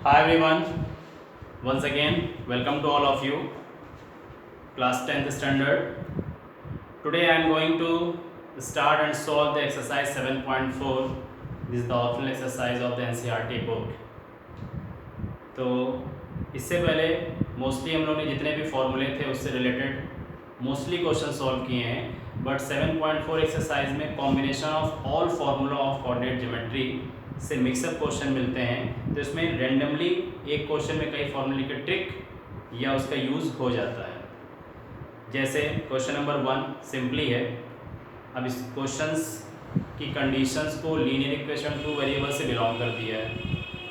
Hi everyone, once again, welcome to all of you, class 10th standard. Today I am going to start and solve the exercise 7.4. This is the optional exercise of the NCERT book. तो इससे पहले mostly हम लोग ने जितने भी फॉर्मूले थे उससे रिलेटेड मोस्टली क्वेश्चन सॉल्व किए हैं, बट 7.4 एक्सरसाइज में combination of all formula of coordinate geometry से मिक्सअप क्वेश्चन मिलते हैं। तो इसमें रेंडमली एक क्वेश्चन में कई फॉर्मूले की ट्रिक या उसका यूज़ हो जाता है। जैसे क्वेश्चन नंबर 1 सिंपली है। अब इस क्वेश्चंस की कंडीशंस को लीनियर इक्वेशन टू वेरिएबल से बिलोंग कर दिया है।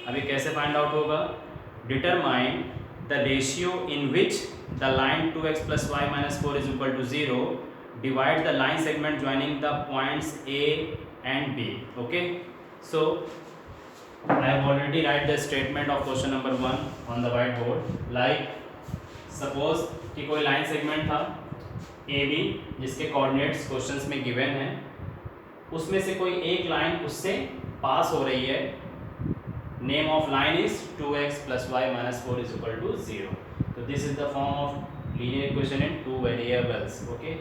अभी कैसे फाइंड आउट होगा? Determine the ratio in which the line 2x plus y minus 4 is equal to 0 divide the line segment joining the points A and B. Okay, so I have already write the statement of question number 1 on the whiteboard. Like suppose कि कोई line segment था AB जिसके coordinates questions में given हैं, उसमें से कोई एक लाइन उससे पास हो रही है। Name of line is 2x plus y minus 4 is equal to 0. तो this is the form of linear equation in two variables. Okay,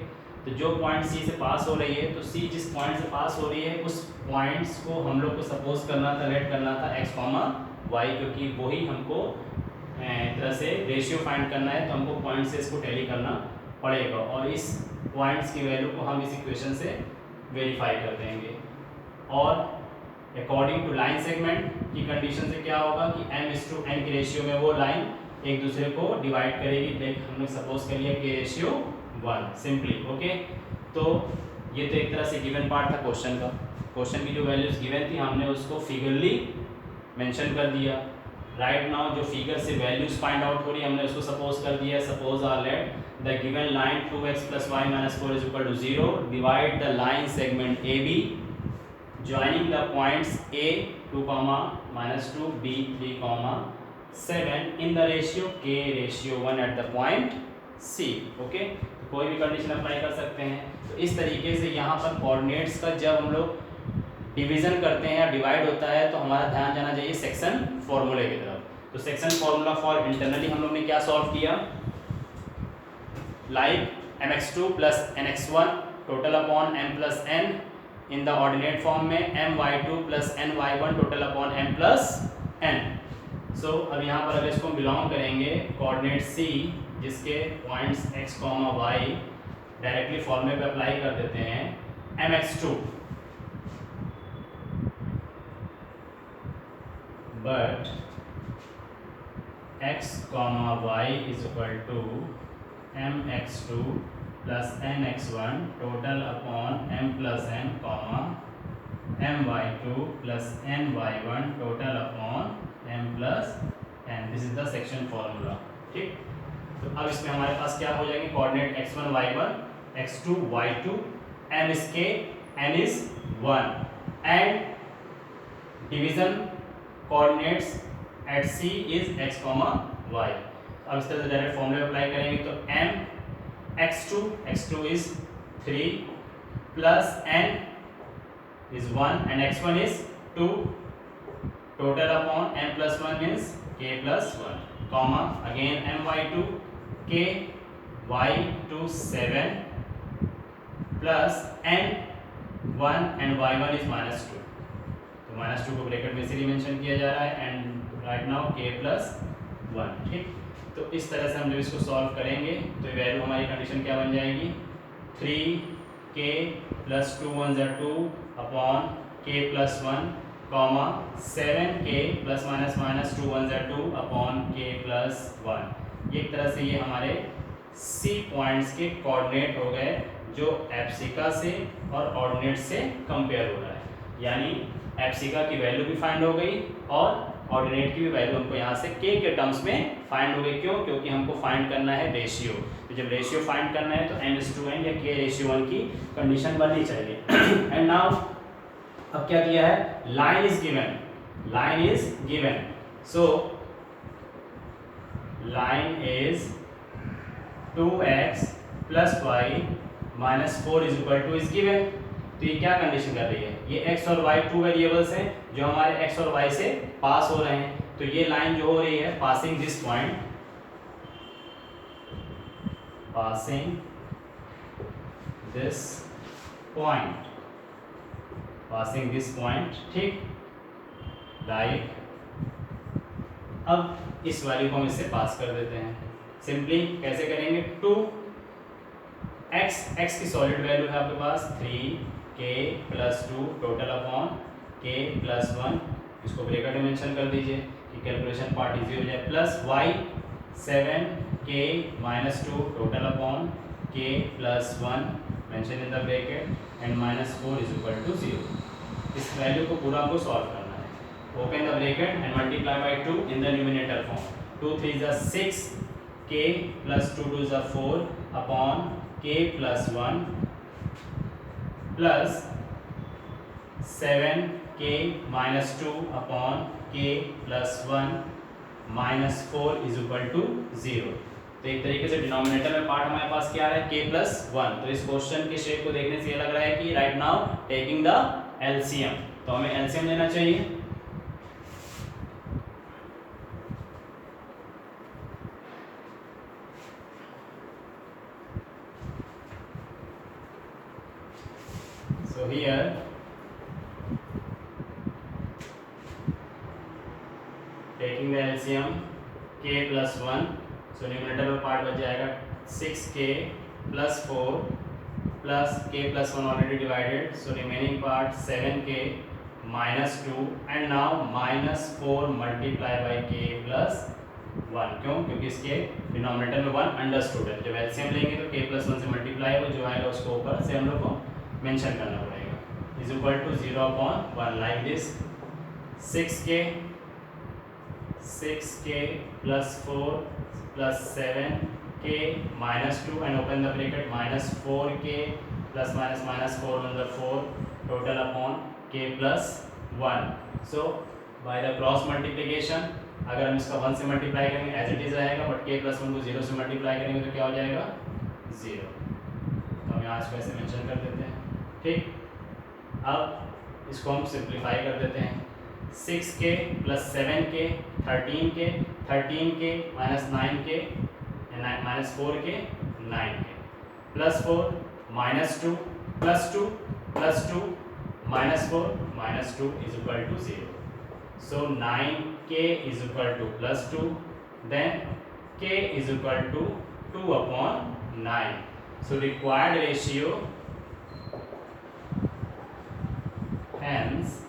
तो जो पॉइंट C से पास हो रही है, तो C जिस पॉइंट से पास हो रही है उस पॉइंट्स को हम लोग को सपोज करना था, लेट करना था x, y, क्योंकि वही हमको एक तरह से रेशियो फाइंड करना है, तो हमको पॉइंट से इसको टैली करना पड़ेगा और इस पॉइंट्स की वैल्यू को हम इस इक्वेशन से वेरीफाई कर देंगे। और अकॉर्डिंग टू लाइन सेगमेंट की कंडीशन से क्या होगा कि m/n की रेशियो में वो लाइन एक दूसरे को डिवाइड करेगी। देख हम लोग सपोज कर लिया k रेशियो 1 सिंपली। ओके, तो ये तो एक तरह से गिवन पार्ट था क्वेश्चन का। क्वेश्चन की जो वैल्यूज गिवन थी हमने उसको फिगरली मेंशन कर दिया। राइट नाउ जो फिगर से वैल्यूज फाइंड आउट हो रही है हमने उसको सपोज कर दिया। Suppose or let the given line 2x plus y minus 4 is equal to 0 divide the line segment AB joining the points A 2, minus 2, B 3, 7 in the ratio k ratio 1 at the point C. Okay, तो कोई भी condition apply कर सकते हैं। तो इस तरीके से यहाँ पर कोऑर्डिनेट्स का जब हम लोग डिवीजन करते हैं या डिवाइड होता है तो हमारा ध्यान जाना चाहिए सेक्शन फॉर्मूले की तरफ। तो सेक्शन फॉर्मूला फॉर इंटरनली हम लोग ने क्या सॉल्व किया? Like mx2 plus nx1 total upon m plus n in the ordinate form में my2 plus ny1 total upon m plus n। सो अब यहाँ पर अगर इसको बिलोंग करेंगे कोऑर्डिनेट C जिसके पॉइंट्स x, y डायरेक्टली फॉर्मूले पे अप्लाई कर देते हैं। mx2 but x, y is equal to mx2 plus nx1 total upon m plus n, my2 plus ny1 total upon m plus n. This is the section formula. ठीक, तो अब इसमें हमारे पास क्या हो जाएंगे? Coordinate x1 y1 x2 y2 m is k n is 1 and division coordinates at C is x, y। अब इस तरह से डायरेक्ट फॉर्मूला अप्लाई करेंगे तो m x2 is 3 plus n is 1 and x1 is 2 total upon m plus 1 means k plus 1, again my2 k y2 7 plus n 1 and y1 is minus 2। तो minus 2 को bracket में इसीलिए mention किया जा रहा है and right now k plus 1। ठीक, तो इस तरह से हम जब इसको सॉल्व करेंगे तो वैल्यू हमारी कंडीशन क्या बन जाएगी? 3k plus 2 1 are 2 upon k plus 1, 7k plus minus 2 1 are 2 upon k plus 1। एक तरह से ये हमारे C पॉइंट्स के कोऑर्डिनेट हो गए जो एप्सिका से और ऑर्डिनेट से कंपेयर हो रहा है। यानी एप्सिका की वैल्यू भी फाइंड हो गई और ऑर्डिनेट की भी वैल्यू हमको यहाँ से k के टर्म्स में फाइंड हो गई। क्यों? क्योंकि हमको फाइंड करना है रेशियो। तो जब रेशियो फाइंड करना है तो m/n या k रेशियो 1 की कंडीशन बननी चाहिए। एंड नाउ अब क्या किया है? Line is given, so line is 2x plus y minus 4 is equal to is given। तो ये क्या कंडीशन कर रही है? ये x और y टू वेरिएबल्स हैं जो हमारे x और y से पास हो रहे हैं। तो ये लाइन जो हो रही है passing this point, passing this point, passing this point, ठीक, लाइक। अब इस वैल्यू को हम इससे पास कर देते हैं। सिंपली कैसे करेंगे, 2x की सॉलिड वैल्यू है आपके पास 3k + 2 टोटल अपॉन k + 1, इसको ब्रैकेट में मेंशन कर दीजिए कि कैलकुलेशन पार्ट इजी हो जाए, plus y 7k - 2 total upon k + 1 mention in the bracket and -4 = 0। इस वैल्यू को पूरा को सॉल्व करना है। Open the bracket and multiply by 2 in the numerator form. 2 3 = 6, k + 2 2 = 4 upon k + 1 plus 7k - 2 upon k + 1 -4 = 0। तो एक तरीके से डिनोमिनेटर में पार्ट हमारे पास क्या है, k + 1। तो इस क्वेश्चन के शेप को देखने से ये लग रहा है कि right now taking the LCM, तो हमें एलसीएम लेना चाहिए। So here taking the LCM k + 1, so numerator में पार्ट बच जाएगा 6k + 4 plus k + 1 already divided, so remaining part 7k - 2 and now -4 multiply by k + 1। क्यों? क्योंकि इसके डिनोमिनेटर में 1 अंडरस्टूड है। जब एलसीएम लेंगे तो k + 1 से मल्टीप्लाई हो, जो आएगा उसको ऊपर से हम लोग को मेंशन करना पड़ेगा, = 0/1 like this. 6k + 4 + 7k - 2 and open the bracket, -4k ± -4 on the 4 total upon k + 1। so by the cross multiplication, अगर हम इसका 1 से मल्टीप्लाई करेंगे एज इट इज रहेगा, बट k + 1 को 0 से मल्टीप्लाई करेंगे तो क्या हो जाएगा, 0। तो हम यहाँ इसको ऐसे मेंशन कर देते हैं, ठीक। अब इसको हम सिंप्लीफाई कर देते हैं। 6k + 7k 13k, 13k - 9k -4k 9k +4 -2 +2 +2 -4 -2 = 0। so 9k = +2, then k = 2/9। so required ratio, hence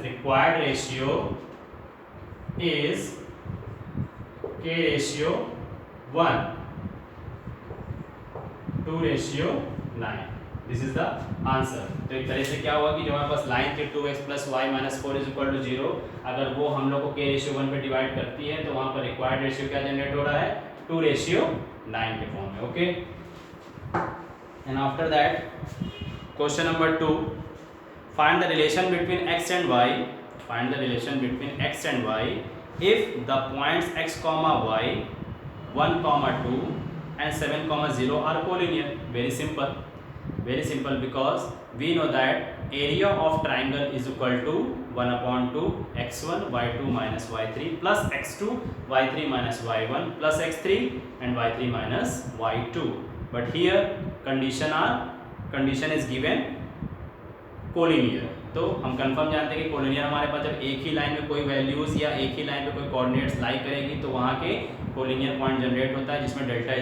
required ratio is k ratio 1 2:9। This is the answer. तो एक तरह से क्या हुआ कि जो हमारे पास लाइन थी 2x + y - 4 = 0, अगर वो हम लोग को k रेशियो 1 पे डिवाइड करती है तो वहाँ पर रिक्वायर्ड रेशियो क्या जनरेट हो रहा है, 2:9 के फॉर्म में। Okay, and after that question number 2, find the relation between x and y, find the relation between x and y if the points x, y 1, 2 and 7, 0 are collinear। very simple because we know that area of triangle is equal to 1/2 x1 y2 - y3 plus x2 y3 - y1 plus x3 and y3 - y2, but here condition is given collinear. तो हम confirm जानते हैं कि collinear हमारे पास जब एक ही line में कोई वैल्यूज़ या एक ही लाइन पे कोई कोऑर्डिनेट्स लाई करेगी तो वहाँ के कोलिनियर पॉइंट जनरेट होता है, जिसमें डेल्टा =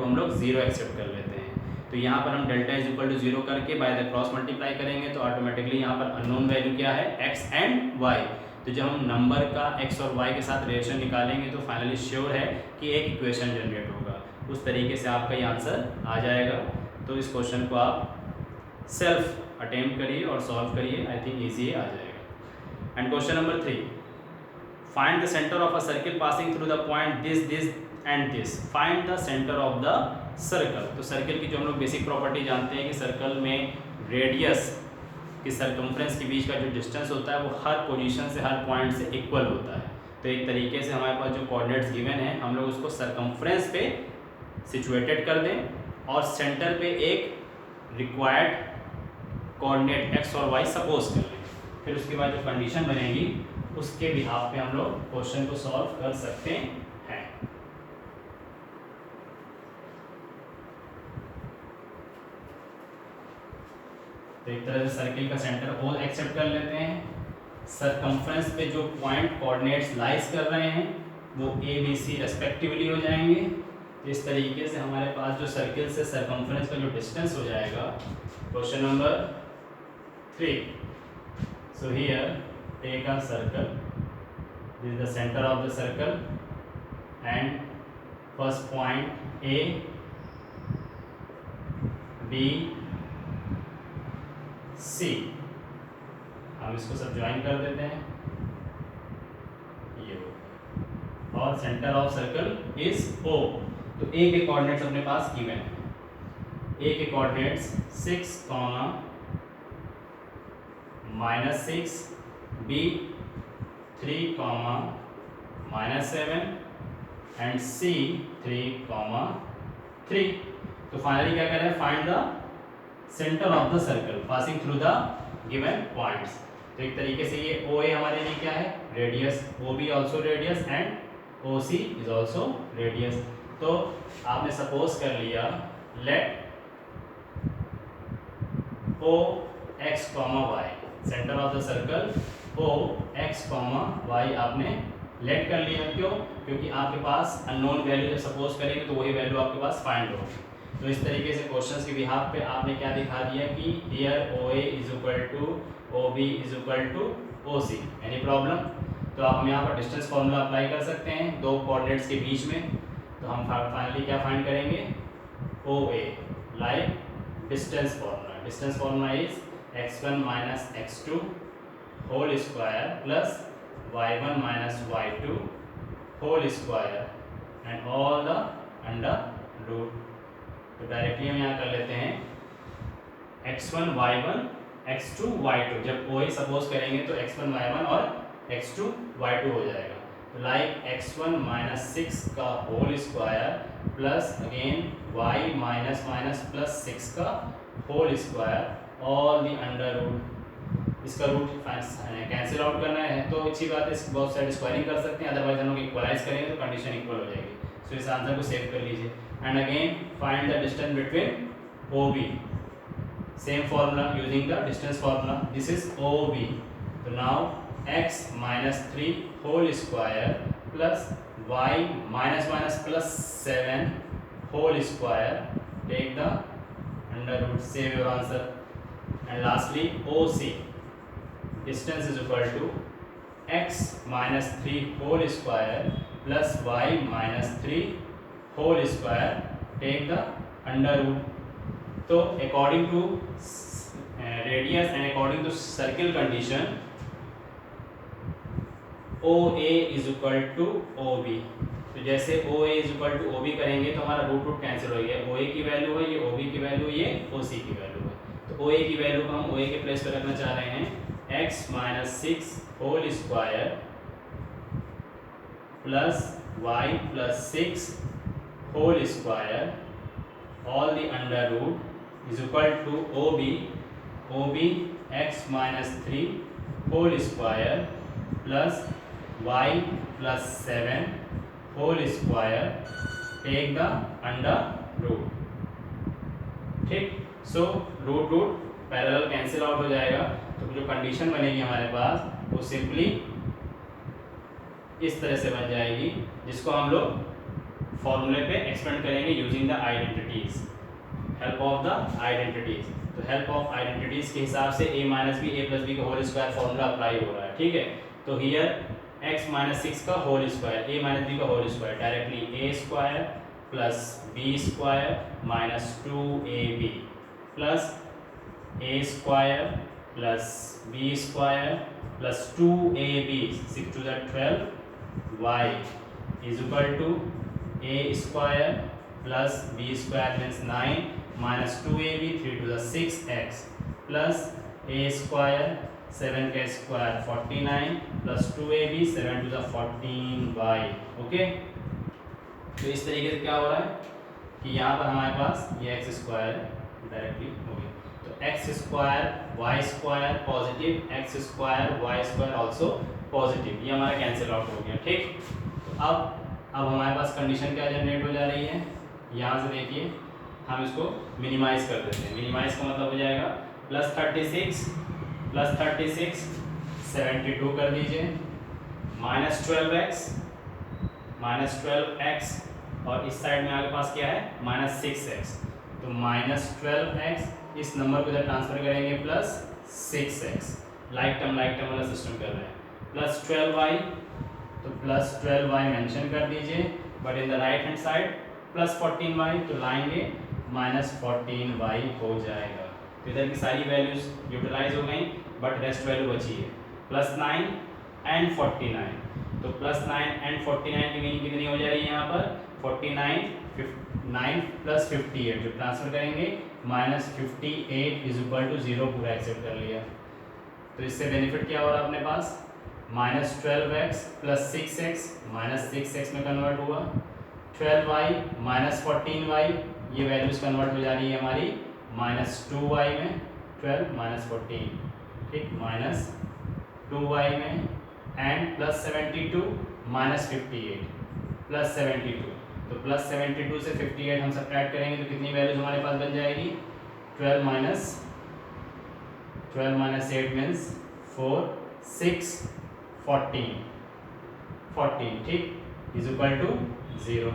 हम लोग 0 एक्सेप्ट कर लेते हैं। तो यहाँ पर हम डेल्टा = 0 करके बाय द क्रॉस मल्टीप्लाई करेंगे तो ऑटोमेटिकली यहाँ पर अननोन वैल्यू क्या है, x एंड y। तो जब हम नंबर का x और y के साथ रिलेशन निकालेंगे तो फाइनली श्योर है कि एक इक्वेशन जनरेट होगा। उस तरीके से आपका ये आंसर आ जाएगा। तो इस क्वेश्चन को आप सेल्फ अटेम्प्ट करिए और सॉल्व करिए, आई थिंक ईजी आ जाएगा। And question number 3, find the centre of a circle passing through the point this and this. Find the centre of the circle. तो सर्किल की जो हम लोग बेसिक प्रॉपर्टी जानते हैं कि सर्कल में रेडियस की सर्कमफ्रेंस के बीच का जो डिस्टेंस होता है वो हर पोजीशन से, हर पॉइंट से इक्वल होता है। तो एक तरीके से हमारे पास जो कोऑर्डिनेट्स गिवन है हम लोग उसको सर्कमफ्रेंस पे सिचुएटेड कर दें और सेंटर पे एक रिक्वायर्ड कोऑर्डिनेट x और y सपोज कर लें, फिर उसके बाद जो कंडीशन बनेगी उसके बिहाफ पे हम लोग क्वेश्चन को सॉल्व कर सकते हैं। तो एक तरह से सर्किल का सेंटर O एक्सेप्ट कर लेते हैं। सरकमफ्रेंस पे जो पॉइंट कोऑर्डिनेट्स लाइज कर रहे हैं वो A B C रेस्पेक्टिवली हो जाएंगे। इस तरीके से हमारे पास जो सर्किल से सरकमफ्रेंस का जो डिस्टेंस हो जाएगा। Question number 3, so here take a circle, this is the center of the circle and first point A, B, C, हम इसको सब ज्वाइन कर देते हैं ये, और centre of circle is O। तो A के कोऑर्डिनेट्स अपने पास गिवन है। A के कोऑर्डिनेट्स 6, -6, B 3, -7 एंड C 3, 3। तो फाइनली क्या कह रहे हैं, find the centre of the circle passing through the given points. तो एक तरीके से ये OA हमारे लिए क्या है, radius, OB also radius and OC is also radius. तो आपने सपोज कर लिया let OX, Y, centre of the circle OX, Y आपने लेट कर लिया। क्यों? क्योंकि आपके पास अननोन वैल्यू जब सपोज करेंगे तो वही वैल्यू आपके पास फाइंड होगी। तो इस तरीके से क्वेश्चंस के बिहाफ पे आपने क्या दिखा दिया कि here OA is equal to OB is equal to OC। Any problem? तो आप हम यहाँ पर डिस्टेंस फॉर्मूला अप्लाई कर सकते हैं दो कोऑर्डिनेट्स के बीच में। तो हम फाइनली क्या फाइंड करेंगे, OA like distance formula. Distance formula is x1 minus x2 whole square plus y1 minus y2 whole square and all the under root. तो डायरेक्टली हम यहाँ कर लेते हैं x1 y1 x2 y2। जब OA सपोज करेंगे तो x1 y1 और x2 y2 हो जाएगा। तो लाइक x1 माइनस 6 का whole square plus again y minus minus plus 6 का whole square all the under root. इसका रूट कैंसिल आउट करना है तो अच्छी बात है, इसकी बहुत साइड स्क्वायरिंग कर सकते हैं, अदरवाइज हम लोग इक्वलाइज करेंगे तो कंडीशन इक्वल हो जाएगी। सो इस आंसर को सेव कर लीजिए and again find the distance between OB। Same formula using the distance formula, this is OB। तो now x minus 3 whole square plus y minus minus plus 7 whole square, take the under root, save your answer. And lastly OC, distance is equal to x minus 3 whole square plus y minus 3 whole square, take the under root। तो according to radius and according to circle condition OA is equal to OB। तो जैसे OA is equal to OB करेंगे तो हमारा root root cancel हो गया, OA की value है ये, OB की वैल्यू ये, OC की वैल्यू है। तो OA की वैल्यू को हम OA के प्लेस पर रखना चाह रहे हैं x minus 6 whole square plus y plus 6 whole square all the under root is equal to OB x minus 3 whole square plus y plus 7 whole square, take the under root. ठीक, so root root parallel cancel out हो जाएगा। तो जो condition बनेगी हमारे पास वो simply इस तरह से बन जाएगी, जिसको हम लोग फॉर्मूले पे एक्सपेंड करेंगे using the identities, help of the identities. तो हेल्प ऑफ आइडेंटिटीज के हिसाब से a minus B, a plus B का होल स्क्वायर फॉर्मूला अप्लाई हो रहा है। ठीक है, तो हियर x माइनस 6 का whole square, a minus b का whole square, directly a square plus b square minus 2ab plus a square plus b square plus 2ab, 6 to the 12, y is equal to a square plus b square means 9 minus 2ab, 3 to the 6x plus a square 7 का square 49 plus 2ab 7 to the 14y। Okay, तो इस तरीके से क्या हो रहा है कि यहाँ पर हमारे पास ये x स्क्वायर डायरेक्टली हो गया। तो X square Y square positive, X square Y square also positive, ये हमारा कैंसिल आउट हो गया। ठीक, तो अब हमारे पास कंडीशन क्या जनरेट हो जा रही है, यहाँ से देखिए हम इसको मिनिमाइज कर देते हैं। मिनिमाइज का मतलब हो जाएगा +36 72 कर दीजिए, -12x और इस साइड में आपके पास क्या है -6x, तो -12x इस नंबर को इधर ट्रांसफर करेंगे +6x, लाइक टर्म वाला सिस्टम कर रहे हैं, +12y, तो +12y मेंशन कर दीजिए, but in the right hand side +14y, तो लाएंगे -14y हो जाएगा। तो इधर की सारी वैल्यूज यूटिलाइज हो गई, बट रेस्ट वैल्यू बची है +9 एंड 49, तो +9 एंड 49 की मीनिंग कितनी हो जाएगी यहाँ पर 49 9 + 58, जो ट्रांसफर करेंगे -58 = 0, पूरा एक्सेप्ट कर लिया। तो इससे बेनिफिट क्या हो रहा है अपने पास, -12x + 6x, -6x में कन्वर्ट हुआ, 12y -14y, ये वैल्यूज कन्वर्ट हो जा रही है हमारी -2y में, 12 - 14, ठीक, -2y में, एंड +72 -58 +72, तो +72 से 58 हम सब्ट्रैक्ट करेंगे तो कितनी वैल्यूज हमारे पास बन जाएगी, 12 - 8 मीन्स 4 6 14, ठीक, = 0।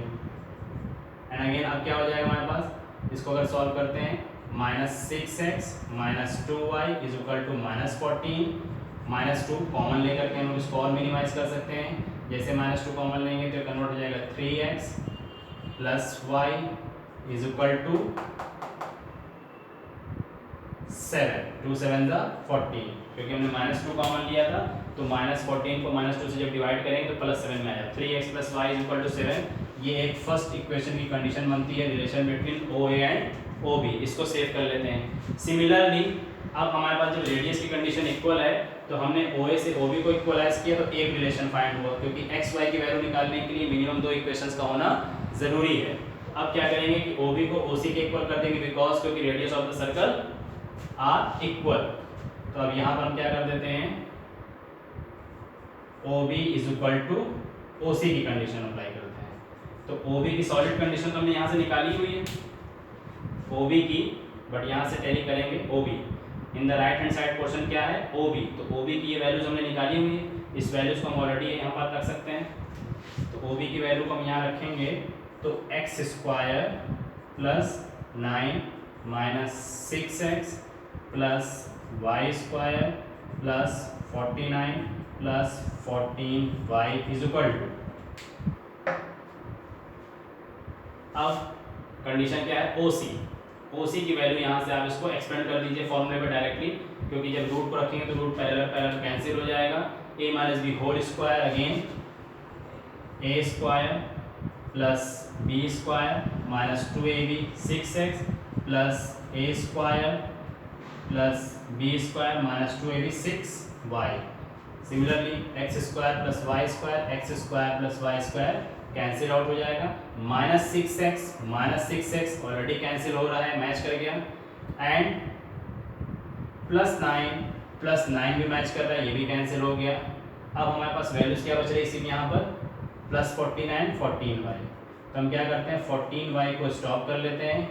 एंड अगेन अब क्या हो जाएगा हमारे पास, इसको अगर सॉल्व करते हैं -6x - 2y = -14, -2 कॉमन लेकर के हम इसको और मिनिमाइज कर सकते हैं, जैसे -2 कॉमन लेंगे तो कन्वर्ट हो जाएगा 3x + y = 7, 2 7 = 14, क्योंकि हमने -2 कॉमन लिया था, तो -14 को -2 से जब डिवाइड करेंगे तो +7 में आया, 3x + y = 7। ये एक फर्स्ट इक्वेशन की कंडीशन बनती है, relation between OA and OB, इसको सेव कर लेते हैं। सिमिलरली अब हमारे पास जब रेडियस की कंडीशन इक्वल है, तो हमने OA से OB को इक्वलाइज किया, तो एक रिलेशन फाइंड हुआ, क्योंकि x y की वैल्यू निकालने के लिए मिनिमम 2 इक्वेशंस का होना ज़रूरी है। अब क्या करेंगे कि OB को OC के इक्वल कर देंगे, बिकॉज क्योंकि radius of the circle are equal. तो अब यहाँ पर हम क्या कर देते हैं, OB = OC की कंडीशन अप्लाई करते हैं, तो OB की सॉलिड कंडीशन तो हमने यहाँ से निकाली हुई है OB की, बट यहाँ से टैली करेंगे OB, in the right hand side portion क्या है OB, तो OB की ये वैल्यूज हमने निकाली हुई है, इस वैल्यूज को हम ऑलरेडी यहाँ पर रख सकते हैं, तो OB की वैल्यू को हम यहाँ रखेंगे, तो x² + 9 - 6x + y² + 49 + 14y = अब कंडीशन क्या है OC की वैल्यू यहाँ से आप इसको एक्सपेंड कर दीजिए फॉर्मूले पर डायरेक्टली, क्योंकि जब रूट को रखेंगे तो रूट पैरेलल कैंसिल हो जाएगा, a - b whole square, again a² + b² - 2ab 6x + a² + b² - 2ab 6y, similarly x² + y² x² + y² cancel out हो जाएगा, -6x ऑलरेडी कैंसिल हो रहा है, मैच कर गया, एंड +9 भी मैच कर रहा है, ये भी कैंसिल हो गया। अब हमारे पास वैल्यूज क्या बच रही है इसी में, यहाँ पर +49 14y, तो हम क्या करते हैं 14y को स्टॉप कर लेते हैं,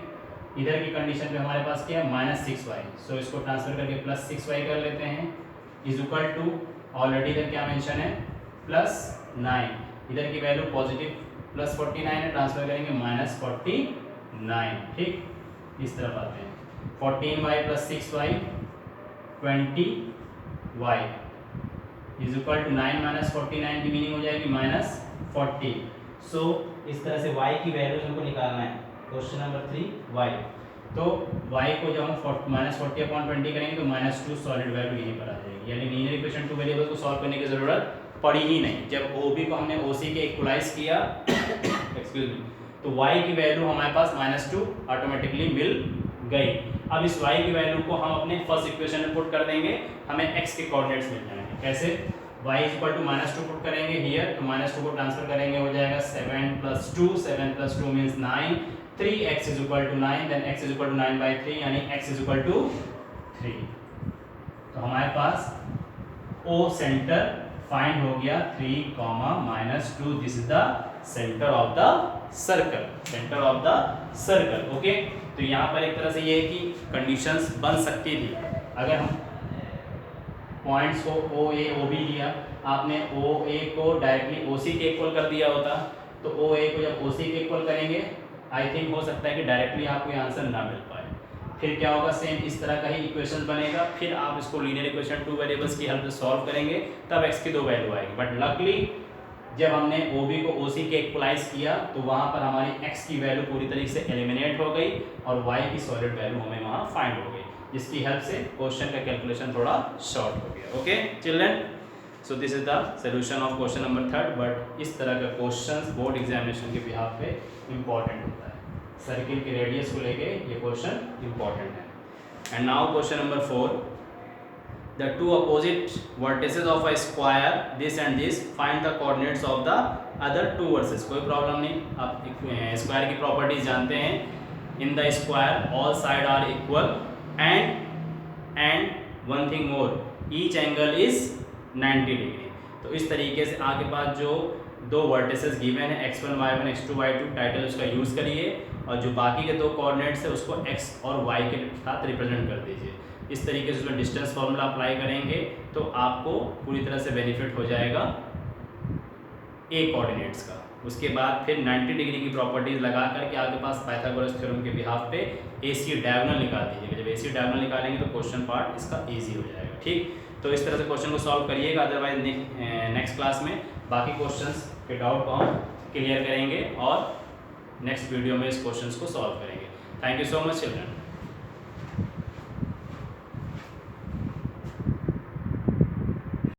इधर की कंडीशन पे हमारे पास क्या है -6y, सो इसको ट्रांसफर करके +6y कर लेते हैं, = ऑलरेडी इधर क्या मेंशन है +9, इधर की वैल्यू पॉजिटिव +49 है, ट्रांसफर करेंगे -49, ठीक, इस तरफ आते हैं, 14y + 6y 20y = 9 - 49 की मीनिंग हो जाएगी -40। सो इस तरह से y की वैल्यूज हमको निकालना है, क्वेश्चन नंबर 3 y, तो y को जब हम -40/20 करेंगे तो -2 सॉलिड वैल्यू यहीं पर आ जाएगी, यानी लीनियर इक्वेशन 2 वेरिएबल को सॉल्व करने की ज़रूरत पड़ी ही नहीं। जब OB को हमने OC के इक्वलाइज किया एक्सक्यूज मी, तो y की वैल्यू हमारे पास -2 ऑटोमेटिकली मिल गई। अब इस y की वैल्यू को हम अपने फर्स्ट इक्वेशन में पुट कर देंगे, हमें x के कोऑर्डिनेट्स मिल जाएंगे, कैसे, y = -2 पुट करेंगे हियर, तो -2 को ट्रांसफर करेंगे, हो जाएगा 7 + 2 means 9, 3x is equal to 9, then x is equal to 9/3 यानी x इज इक्वल टू 3। तो हमारे पास O सेंटर फाइंड हो गया 3, -2। This is the centre of the circle, centre of the circle. Okay, तो यहाँ पर एक तरह से ये है कि कंडीशंस बन सकती थी अगर हम पॉइंट्स को ओ ए ओ बी लिया, आपने ओ ए को डायरेक्टली ओ सी के इक्वल कर दिया होता, तो ओ ए को जब ओ सी के इक्वल करेंगे आई थिंक हो सकता है कि डायरेक्टली आपको ये आंसर ना मिल पाए। फिर क्या होगा, सेम इस तरह का ही इक्वेशन बनेगा, फिर आप इसको लीनियर इक्वेशन 2 वेरिएबल्स की हेल्प से सॉल्व करेंगे, तब x की 2 वैल्यू आएगी। बट लकली जब हमने OB को OC के इक्वलाइज किया तो वहाँ पर हमारी x की वैल्यू पूरी तरीके से एलिमिनेट हो गई और y की सॉलिड वैल्यू हमें वहाँ फाइंड हो गई, जिसकी हेल्प से क्वेश्चन का कैलकुलेशन थोड़ा शॉर्ट हो गया। Okay children, so this is the solution of question number 3। But इस तरह का क्वेश्चन बोर्ड एग्जामिनेशन के बिहाफ पे इम्पॉर्टेंट होता है, सर्किल के रेडियस को लेके ये क्वेश्चन इम्पॉर्टेंट है। And now question number 4, the two opposite vertices of a square this and this, find the coordinates of the other two vertices। कोई प्रॉब्लम नहीं, आप स्क्वायर की प्रॉपर्टीज जानते हैं, in the square all side are equal and one thing more, each angle is 90 degree. तो इस तरीके से आपके पास जो दो वर्टिसेस गिवन है x1 y1 x2 y2, title उसका यूज़ करिए और जो बाकी के दो कोऑर्डिनेट्स है उसको x और y के साथ रिप्रेजेंट कर दीजिए। इस तरीके से उसमें डिस्टेंस फार्मूला अप्लाई करेंगे तो आपको पूरी तरह से बेनिफिट हो जाएगा ए कोऑर्डिनेट्स का। उसके बाद फिर 90 डिग्री की प्रॉपर्टीज लगा करके आपके पास पाइथागोरस थ्योरम के बिहाफ पे AC डायगोनल निकाल दीजिएगा। जब AC डायगोनल निकालेंगे तो क्वेश्चन पार्ट इसका ईजी हो जाएगा। ठीक, तो इस तरह से क्वेश्चन को सॉल्व करिएगा, अदरवाइज नेक्स्ट क्लास में बाकी क्वेश्चंस के डाउट को हम क्लियर करेंगे और नेक्स्ट वीडियो में इस क्वेश्चंस को सॉल्व करेंगे। Thank you so much children.